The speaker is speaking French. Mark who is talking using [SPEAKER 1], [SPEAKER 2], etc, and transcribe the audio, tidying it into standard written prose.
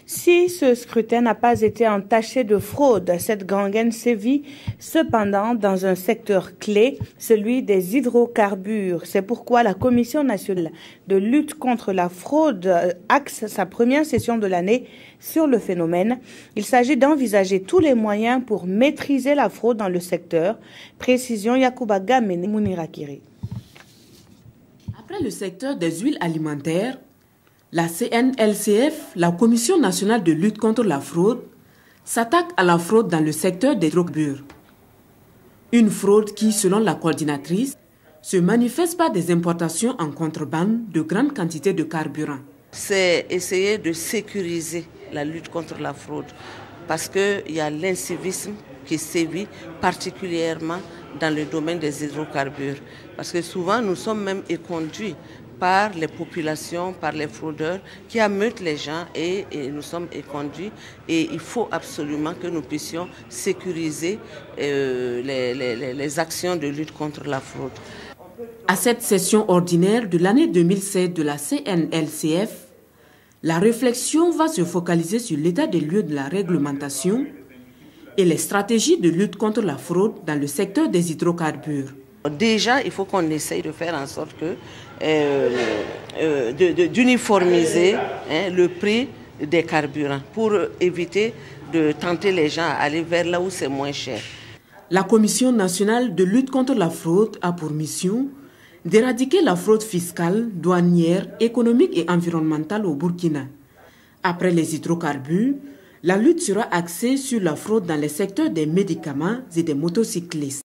[SPEAKER 1] Si ce scrutin n'a pas été entaché de fraude, cette gangrène sévit cependant dans un secteur clé, celui des hydrocarbures. C'est pourquoi la Commission nationale de lutte contre la fraude axe sa première session de l'année sur le phénomène. Il s'agit d'envisager tous les moyens pour maîtriser la fraude dans le secteur. Précision Yacouba Gamene Mounirakiri.
[SPEAKER 2] Après le secteur des huiles alimentaires, la CNLCF, la Commission nationale de lutte contre la fraude, s'attaque à la fraude dans le secteur des hydrocarbures. Une fraude qui, selon la coordinatrice, se manifeste par des importations en contrebande de grandes quantités de carburant.
[SPEAKER 3] C'est essayer de sécuriser la lutte contre la fraude parce qu'il y a l'incivisme qui sévit particulièrement dans le domaine des hydrocarbures. Parce que souvent, nous sommes même éconduits par les populations, par les fraudeurs qui ameutent les gens et nous sommes éconduits. Et il faut absolument que nous puissions sécuriser les actions de lutte contre la fraude.
[SPEAKER 2] À cette session ordinaire de l'année 2007 de la CNLCF, la réflexion va se focaliser sur l'état des lieux de la réglementation et les stratégies de lutte contre la fraude dans le secteur des hydrocarbures.
[SPEAKER 3] Déjà, il faut qu'on essaye de faire en sorte que d'uniformiser le prix des carburants pour éviter de tenter les gens à aller vers là où c'est moins cher.
[SPEAKER 2] La Commission nationale de lutte contre la fraude a pour mission d'éradiquer la fraude fiscale, douanière, économique et environnementale au Burkina. Après les hydrocarbures, la lutte sera axée sur la fraude dans les secteurs des médicaments et des motocyclistes.